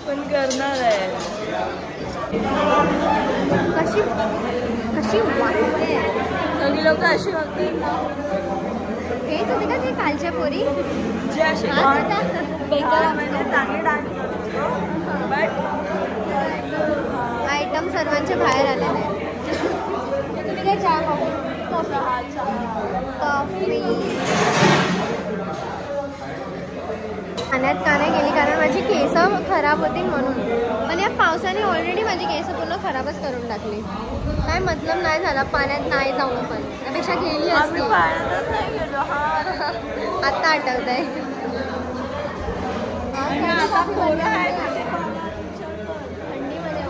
पण करणार आहे. कशी कशी वाटते सगळी लोक अशी वागते. हेच होते का ते कालच्या पोरी जे असे म्हणजे चांगले डान्स बट आयटम सर्वांचे बाहेर आलेले आहेत. तुम्ही काय चहा कॉफी पाण्यात का नाही गेली कारण माझी केस खराब होती म्हणून. पण या पावसाने ऑलरेडी माझी केस पूर्ण खराबच करून टाकली. काय मतलब नाही झाला पाण्यात नाही जाऊन पण त्यापेक्षा गेली असती. आता आठवत आहे थंडीमध्ये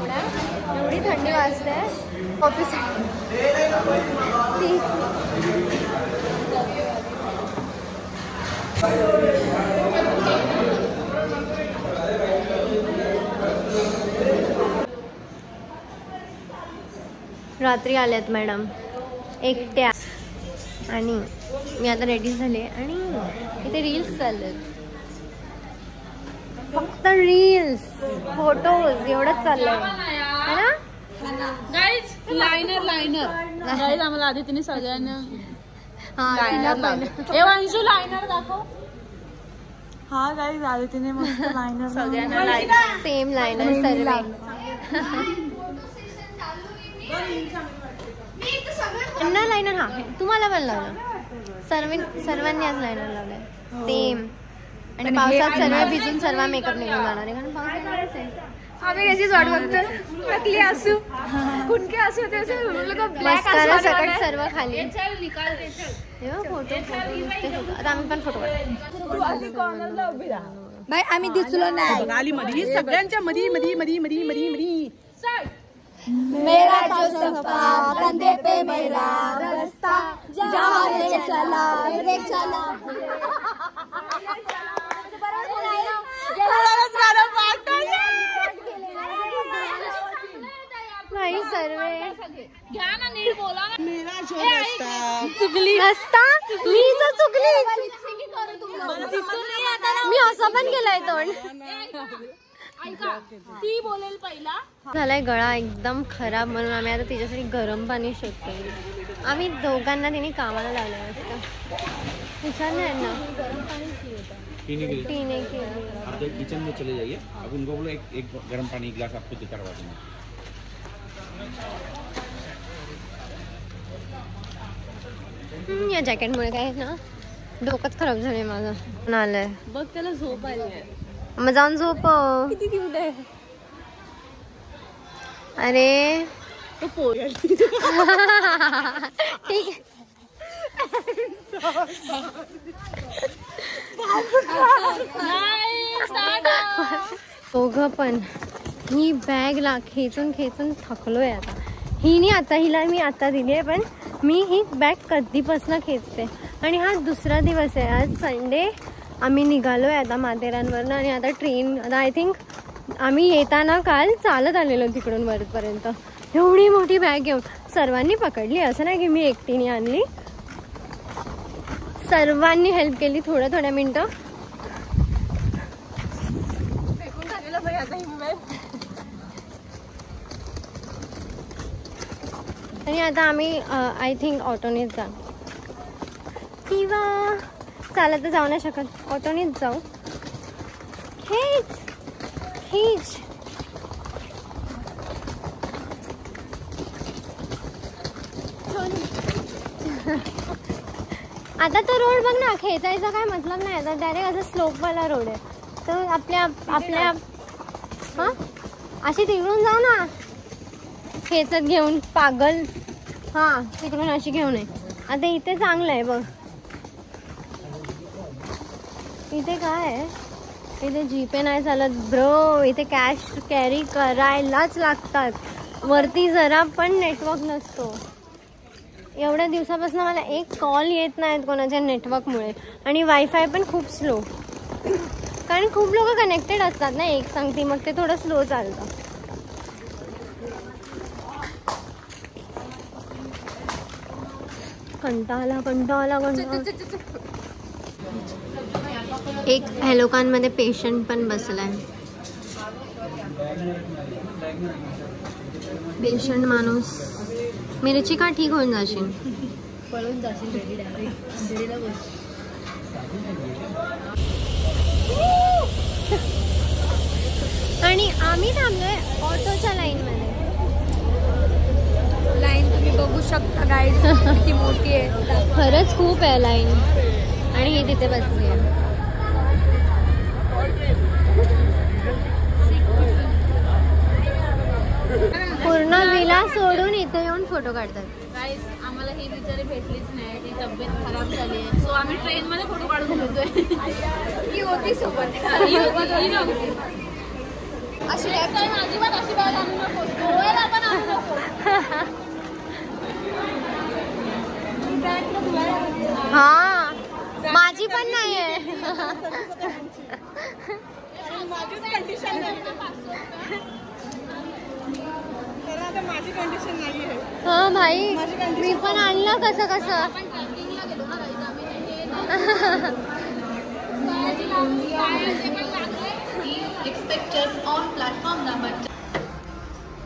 एवढी थंडी वाजते ऑफिस. रात्री आल्यात मॅडम एकट्या आणि मी आता रेडी झाले आणि इथे रील्स चाललेत. फक्त रील्स फोटोज एवढंच चाललंय है ना गाईज. लायनर आम्हाला आधी तिने सगळ्यांना वांशू लायनर दाखव. हा गाईज आधी तिने मस्त लायनर सगळ्यांना सेम लायनर सर्व लायनर. हा तुम्हाला पण लावलं सर्वांनी आज लायनर लावलंय सेम. आणि पावसात सर्व भिजून सर्व मेकअप निघून जाणार आहे कारण पाऊस. आम्ही कशीच वाट बघतो नकली असू कुणके असू मस्कारा सकट सर्व खाली फोटो. आता आम्ही पण फोटो बाय. आम्ही दिसलो नाही गाली मध्ये सगळ्यांच्या मध्ये मध्ये मध्ये मध्ये मध्ये मध्ये. मेरा जो सफा कंधे पे मेरा रास्ता जहाँ ले चला रे चला. नाही सर्वे घ्या ना नीट बोला. मेरा जो रास्ता चुकली रस्ता मी तर चुकली. मी असं पण केलंय तोंड. ती बोलेल पहिला. झालाय गळा एकदम खराब म्हणून आम्ही आता तिच्यासाठी गरम पाणी शोधतोय. आम्ही दोघांना तिने कामाला लावलं असतं. विचारलं ना पीने के आप किचन में चले जाइए. अब उनको बोलो एक गर्म पानी गिलास आपको देकर करवा देंगे. या जॅकेटमुळे काय ना डोकंच खराब झालंय माझं. आलंय बघ त्याला झोप आली. मग जाऊन झोप. किती क्यूट आहे. अरे तो पोरं ठीक आहे. दोघं पण ही बॅग खेचून खेचून थकलोय आता. हिला मी आता दिली आहे पण मी ही बॅग कधीपासून खेचते. आणि हा दुसरा दिवस आहे. आज संडे. आम्ही निघालोय आता माथेरानवरनं आणि आता ट्रेन. आता आय थिंक आम्ही येताना काल चालत आलेलो तिकडून वरपर्यंत. एवढी मोठी बॅग घेऊन सर्वांनी पकडली. असं नाही की मी एकटीने आणली. सर्वांनी हेल्प केली थोड्या मिनिटं. आणि आता आम्ही आय थिंक ऑटोनेच जा किंवा चालत तर जाऊ नाही शकत. ऑटोनेच जाऊ. खीच आता तो रोड बघ ना खेचायचा काय मतलब नाही. आता डायरेक्ट असं स्लोपवाला रोड आहे. तर आपल्या हा अशी तिकडून जाऊ ना खेचत घेऊन पागल. हा तिकडून अशी घेऊन आहे. आता इथे चांगलं आहे बघ. इथे काय आहे. इथे जीपे नाही चालत ब्रो. इथे कॅश कॅरी करायलाच लागतात. वरती जरा पण नेटवर्क नसतो. एवढ्या दिवसापासून मला एक कॉल येत नाहीत कोणाच्या नेटवर्कमुळे. आणि वायफाय पण खूप स्लो कारण खूप लोक कनेक्टेड असतात ना एक सांगती मग ते थोडं स्लो चालतं. कंटाळा एक हेलोकानमध्ये पेशंट पण बसलाय. पेशंट माणूस. मिरची का ठीक होऊन जाशील. पळून जाशील रेडीला बस. आणि आम्ही थांबलोय ऑटोच्या लाईन मध्ये. लाईन तुम्ही बघू शकता गाईड किती मोठी आहे. खरंच खूप आहे लाईन. आणि ही तिथे बसली आहे. पूर्ण विला सोडून इथे येऊन फोटो काढतात. गाईस आम्हाला ही बिचारी भेटलीच नाही. ती तब्येत खराब झाली आहे. सो आम्ही ट्रेन मध्ये फोटो काढून घेतोय. ती होती सोबत. अशी अजिबात अशी बाहेर आणू नको. गोव्याला पण आणू नको. हा माझी पण नाही आहे. माझी कंडिशन नाही आहे. हा भाई मी पण आणलं कसं कसं.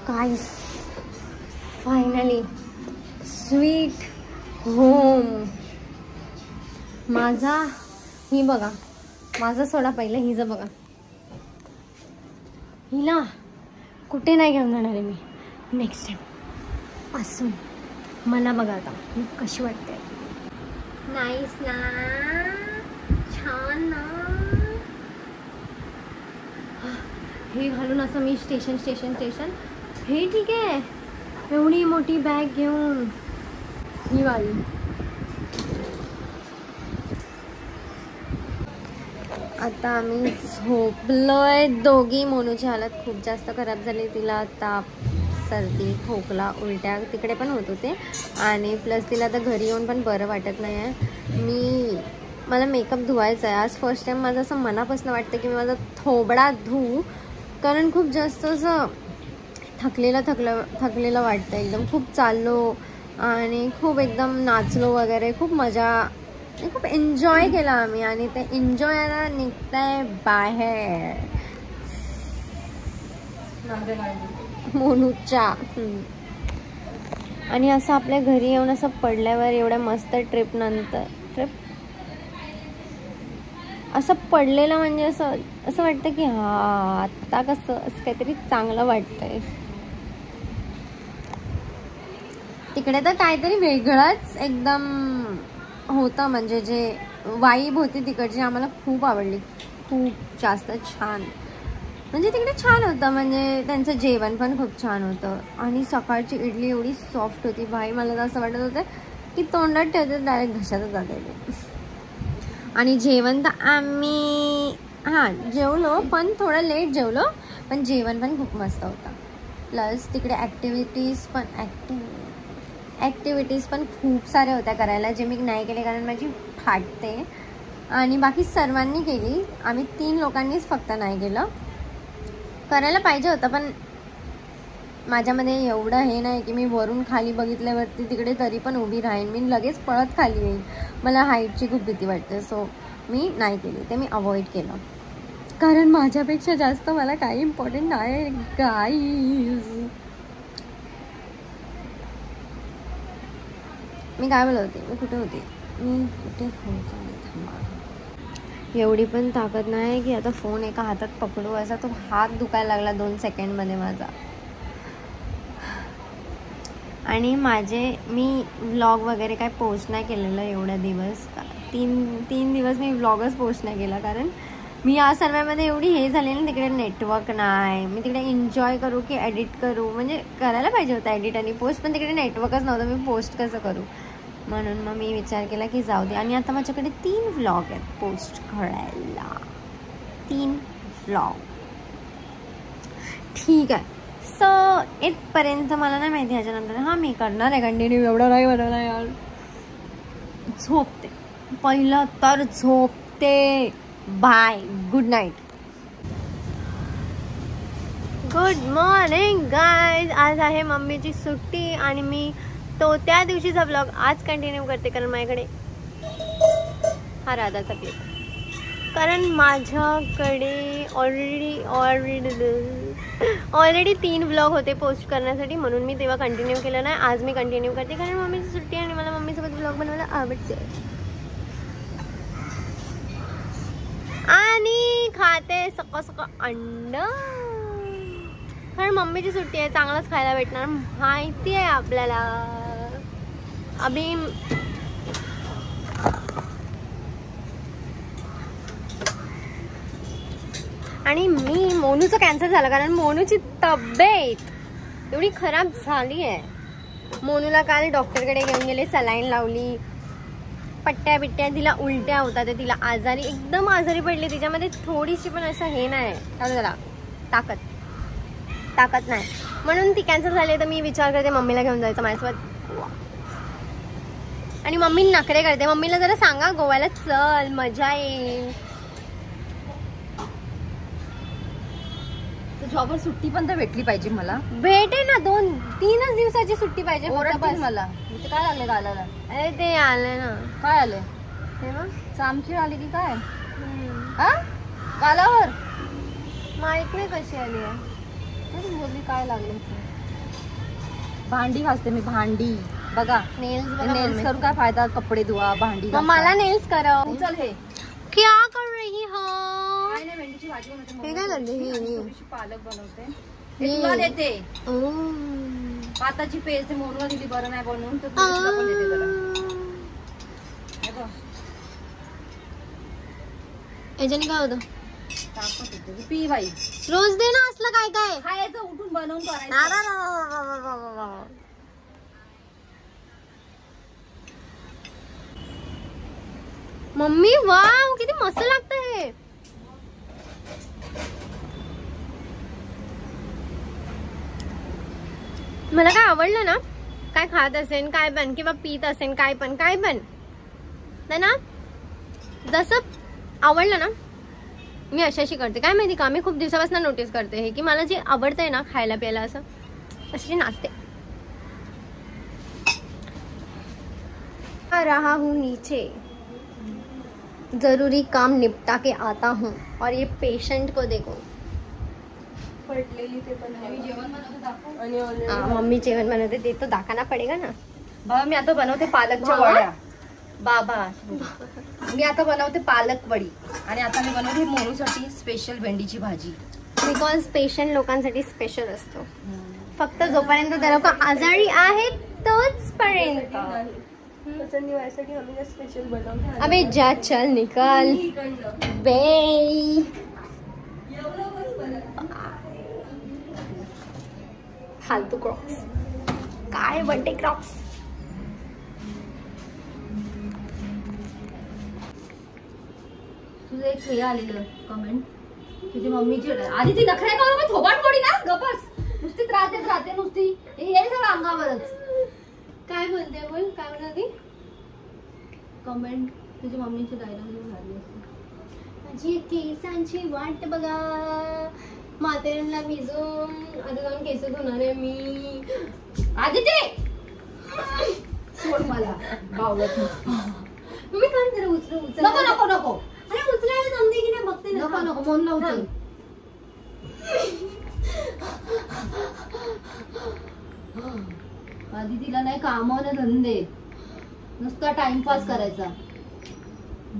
Guys finally sweet home. माझा ही बघा. माझा सोडा पहिलं हिचं बघा. हिला कुठे नाही घेऊन जाणार आहे मी नेक्स्ट टाइम पासून. मला बघा आता मी कशी वाटते. नाईस ना. छान ना. हे घालून असं मी स्टेशन स्टेशन स्टेशन. हे ठीक आहे. एवढी मोठी बॅग घेऊन ही वाली. आता आम्ही झोपलोय दोघी. मोनूची हालत खूप जास्त खराब झाली. तिला ताप सर्दी खोकला उलट्या तिकडे पण होत होते. आणि प्लस तिला आता घरी येऊन पण बरं वाटत नाही आहे. मला मेकअप धुवायचा आहे आज. फर्स्ट टाईम माझं असं मनापासून वाटतं की मी माझा थोबडा धुवू. कारण खूप जास्त असं थकलेलं वाटतं एकदम. खूप चाललो आणि खूप एकदम नाचलो वगैरे. खूप मजा खूप एन्जॉय केला आम्ही. आणि ते एन्जॉय आता निघताय बाहेर मोनूच्या. आणि असं आपल्या घरी येऊन असं पडल्यावर एवढ्या मस्त ट्रिप असं पडलेलं म्हणजे असं वाटतं की हा आता कसं काहीतरी चांगलं वाटतंय. तिकडे तर काहीतरी वेगळंच एकदम होतं. म्हणजे जे वाईब होती तिकडची आम्हाला खूप आवडली. खूप जास्त छान. म्हणजे तिकडे छान होतं. म्हणजे त्यांचं जेवण पण खूप छान होतं. आणि सकाळची इडली एवढी सॉफ्ट होती भाई. मला तर असं वाटत होतं की तोंडात ठेवते डायरेक्ट घशातच जाते. आणि जेवण तर आम्ही जेवलो पण थोडं लेट जेवलो. पण जेवण पण खूप मस्त होतं. प्लस तिकडे ॲक्टिव्हिटीज पण खूप साऱ्या होत्या करायला. जे मी नाही केले कारण माझी फाटते. आणि बाकी सर्वांनी केली. आम्ही 3 लोकांनीच फक्त नाही केलं. करायला पाहिजे होतं पण माझ्यामध्ये एवढं हे नाही की मी वरून खाली बघितल्यावरती तिकडे तरी पण उभी राहीन. मी लगेच पळत खाली येईन. मला हाईटची खूप भीती वाटते. सो मी नाही केली. ते मी अवॉइड केलं. कारण माझ्यापेक्षा जास्त मला काही इम्पॉर्टंट आहे गाईज. मी काय बोलत होते. मी कुठे होते. एवढी पण ताकद नाही की आता फोन एका हातात पकडू. असा तो हात दुखायला लागला 2 सेकंडमध्ये माझा. आणि मी व्लॉग वगैरे काय पोस्ट नाही केलेलं एवढ्या दिवस. 3 दिवस मी व्लॉगच पोस्ट नाही केला. कारण मी या सर्वांमध्ये एवढी हे झाली ना. तिकडे नेटवर्क नाही. मी तिकडे एन्जॉय करू की एडिट करू. म्हणजे करायला पाहिजे होतं एडिट आणि पोस्ट. पण तिकडे नेटवर्कच नव्हतं. मी पोस्ट कसं करू. म्हणून मग मी विचार केला की जाऊ दे. आणि आता माझ्याकडे 3 व्लॉग आहेत पोस्ट करायला. 3 व्लॉग ठीक आहे. सो इथपर्यंत मला नाही माहिती. ह्याच्यानंतर मी करणार आहे कंटिन्यू. एवढं नाही बनवणार यार. झोपते. पहिलं तर झोपते. Bye. Good night. Good morning guys. आज आहे मम्मीची सुट्टी आणि मी तो त्या दिवशीचा व्लॉग आज कंटिन्यू करते. कारण माझ्याकडे हा राधाचा क्लिप, कारण माझ्याकडे ऑलरेडी 3 व्लॉग होते पोस्ट करण्यासाठी, म्हणून मी तेव्हा कंटिन्यू केलं नाही. आज मी कंटिन्यू करते कारण मम्मीची सुट्टी आहे आणि मला मम्मीसोबत व्लॉग बनवायला आवडते. आणि खाते सकाळ अंड, कारण मम्मीची सुट्टी आहे, चांगलंच खायला भेटणार माहिती आहे आपल्याला. अभि आणि मी मोनूचं कॅन्सर झालं कारण मोनूची तब्येत एवढी खराब झाली आहे. मोनूला काल डॉक्टरकडे घेऊन गेले, सलाईन लावली, पट्ट्या बिट्ट्या, तिला उलट्या होतात, तिला आजारी एकदम आजारी पडली. तिच्यामध्ये थोडीशी पण असं हे नाही काय त्याला ताकद नाही, म्हणून ती कॅन्सर झाली. तर मी विचार करते मम्मीला घेऊन जायचं माझ्यासोबत. आणि मम्मी नखरे करते, मम्मीला जरा सांगा गोव्याला चल मजा येईल. जॉबवर सुट्टी पण तर भेटली पाहिजे मला. भेटे ना, 2-3 दिवसाची सुट्टी पाहिजे मला. काय आलं गालाला? अरे ते आले ना. काय आलंय? हे मग चामखीर आली की काय? हा गालावर माहित नाही कशी आली आहे. बोलली काय लागलं? भांडी घासते मी, भांडी बघा. नेल्स करून काय फायदा, कपडे धुवा, भांडी. मला नेल्स करा. चल हे क्या कर रही हो? काय नाही, भेंडीची भाजी बनवते. हे काय करते? ही पालक बनवते, तुला देते. पाताची पेस्ट मोडून दिली, बरं नाही बनवून तर तुला पण देते जरा. याच्याने काय होतं? पी बाई, रोज दे ना असलं काय काय खायचं, उठून बनवून करायचं. मम्मी वाव किती मस्त लागतं हे. मला काय आवडलं ना, काय खात असेल काय पण किंवा पीत असेल काय पण ना, जसं आवडलं ना मी अशाशी करते. काय माहिती का, मी खूप दिवसापासून नोटीस करते हे की मला जे आवडतंय ना खायला प्यायला असं अशी नाचते. रहा हूँ नीचे, जरूरी काम निपटा के आता हूँ और ये पेशेंट को देखो. पडलेली ते पण जेवण बनवते. मम्मी जेवण बनवते ते तो दाखवना पडेगा ना. बाबा मी आता बनवते पालकच्या वड्या. बाबा मी आता बनवते पालक वडी आणि आता मी बनवते मोनूसाठी स्पेशल भेंडीची भाजी. बिकॉज पेशंट लोकांसाठी स्पेशल असतो. फक्त जोपर्यंत ते लोक आजारी आहेत तोच पर्यंत. अबे जा चल निकल बे. फालतू क्रॉक्स, काय बर्थडे क्रॉक्स. तुझं एक हे आलेलं कमेंट, तुझी मम्मीची आधी ती नखरे करून थोबाड मोडी ना, गपस नुसती राहते नुसती हे सगळं अंगावरच. काय बोलते बोल, काय म्हणाली कमेंट? तुझी मम्मीची डायलॉग झाली असते. माझी केसांची वाट बघा, मातेला भिजून आता जाऊन केस धुणार आहे मी. आदिती सोड मला बावळत. मी काय जरा उचल. नको अरे उचलायला जमते की नाही बघते. नको म्हणून उचल. आदितीला नाही कामं ना धंदे, नुसता टाइमपास करायचा.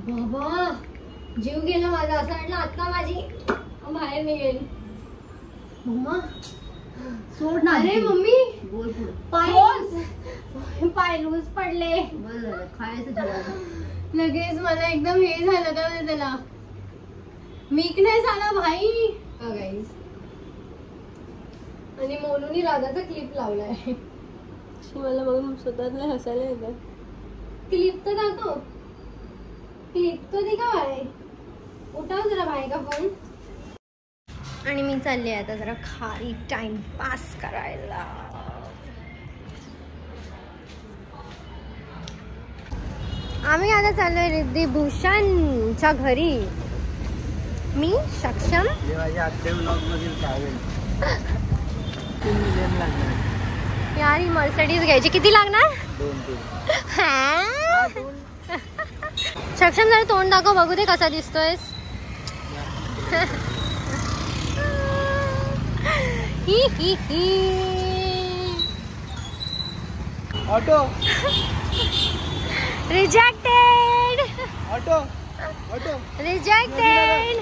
बाबा जीव गेला माझा, असं वाटलं आता माझी बाहेर निघेल. मम्मा सोड ना. अरे मम्मी बोल पुढे. पाय लूज पडले. बरं खायचं जेवण. लगेच मला एकदम हे झालं का त्याला, वीकनेस आला भाई. गाईज आणि मोनूनी राधाचा क्लिप लावलाय. मला बघून स्वतःला हसायला येतं. क्लिप तर दाखव, क्लिप तो दिखा भाई. उठाव जरा भाई का फोन. आणि मी चालले आता जरा खारी टाइम पास करायला. आम्ही आता चाललोय रिद्धिभूषणच्या घरी. मी सक्षम यार ही मर्सिडीज घ्यायची. किती लागणार? 2-3. हा सक्षम जरा तोंड दाखव बघू दे कसा दिसतोयस. ही ही ही. Auto rejected. Auto auto rejected.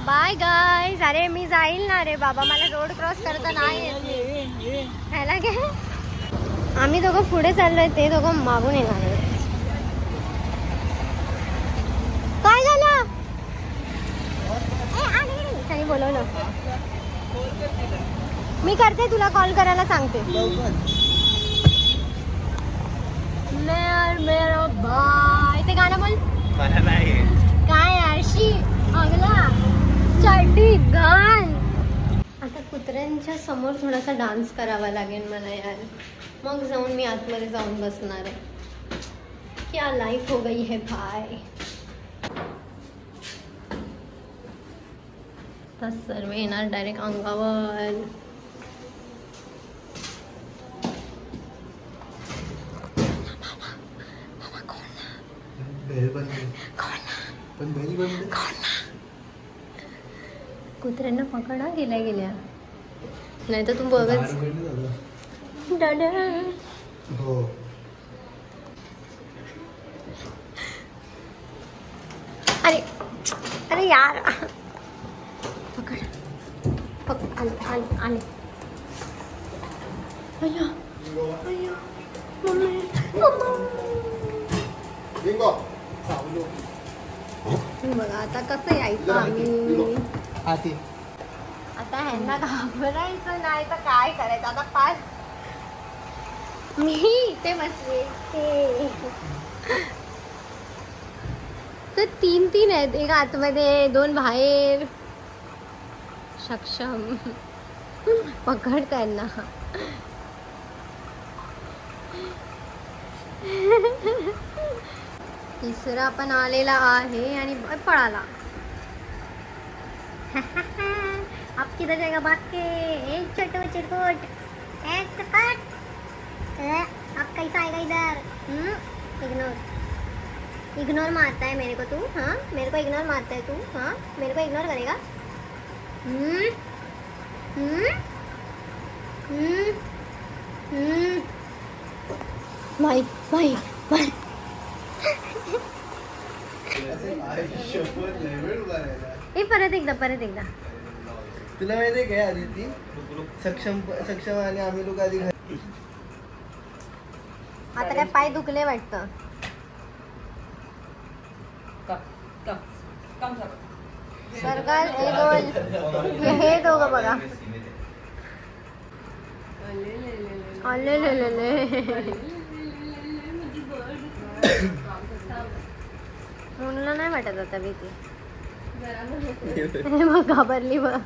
Bye guys. अरे मी जाईल ना रे बाबा, मला रोड क्रॉस करता नाही येत. ह्याला काय, आम्ही दोघं पुढे चाललोय, ते दोघं मागून येणार. काय झालं? काही बोलवलं. मी करते, तुला कॉल करायला सांगते. मेरा बाय. ते गाणं बोल. मला नाही काय आरशी अगला चड्डी घाण. आता कुत्र्यांच्या समोर थोडासा डान्स करावा लागेल मला यार, मग जाऊन मी आतमध्ये जाऊन बसणार आहे. क्या लाइफ हो गई है भाई. तर सर्व येणार डायरेक्ट अंगावर. कुत्र्यांना पकडा गेल्या गेल्या, नाही तर तू बघच. दादा हो अरे अरे यार, पकड पकड. आले आले आले. अय्या अय्या मम्मी मम्मा. बघा आता कसं यायचं आम्ही. आता ह्यांना घाबरायचं नाही तर काय करायचं. आता पाच मी इथे बसले ते तीन तीन आहेत, एक आतमध्ये, दोन बाहेर. सक्षम पकड त्यांना. तिसरा पण आलेला आहे आणि पळाला. आप किधर जाएगा भाग के. एक छोटो चिरकुट एक चपट. आप कैसा आएगा इधर. इग्नोर इग्नोर मारता है मेरे को तू. हाँ मेरे को इग्नोर मारता है तू. हाँ मेरे को इग्नोर करेगा. भाई भाई भाई. परत एकदा. तुला माहिती आहे काय आदिती, सक्षम आणि आम्ही लोक आधी आता काय पाय दुखले वाटतं. सरकार हे दोघं बघा. मुलं नाही वाटत आता भीती. मग घाबरली बघ.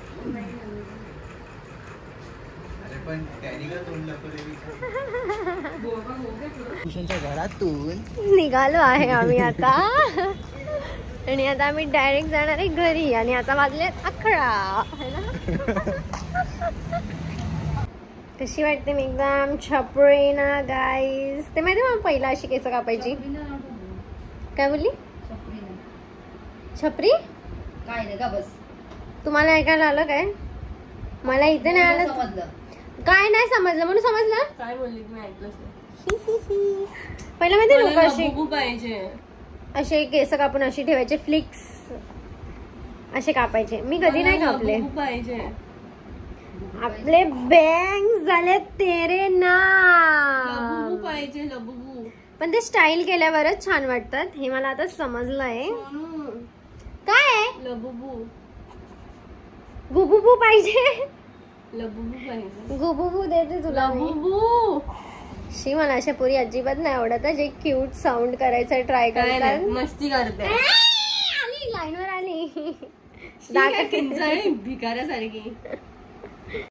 घरातून निघालो आहे आम्ही आता. आणि आता आम्ही डायरेक्ट जाणार आहे घरी. आणि आता वाजले 11. कशी वाटते मी एकदम छपरी ना गाईज. ते माहिती मला पहिला अशी केस कापायची. काय बोलली. छपरी काय रे का बस. तुम्हाला ऐकायला आलं काय. मला इथे नाही आलं. समजलं काय नाही समजलं म्हणून समजलं. काय बोलली मी ऐकलंच नाही. पहिला माहिती लोक असे पाहिजे असे केस कापून अशी ठेवायचे, फ्लिक्स असे कापायचे. मी कधी नाही कापले. पाहिजे आपले बँग झाले तेरे ना. पाहिजे लबुबू. पण ते स्टाईल केल्यावरच छान वाटतात हे मला आता समजलंय. काय आहे लबुबू. गुबुबू पाहिजे. लबुबू पाहिजे. गुबुबू देते तुला मी. लबुबू. शी मला अशा पुरी अजिबात नाही आवडत जे क्यूट साऊंड करायचं ट्राय करतात. मस्ती करते. आली लाईनवर आली. भिकाऱ्यासारखी.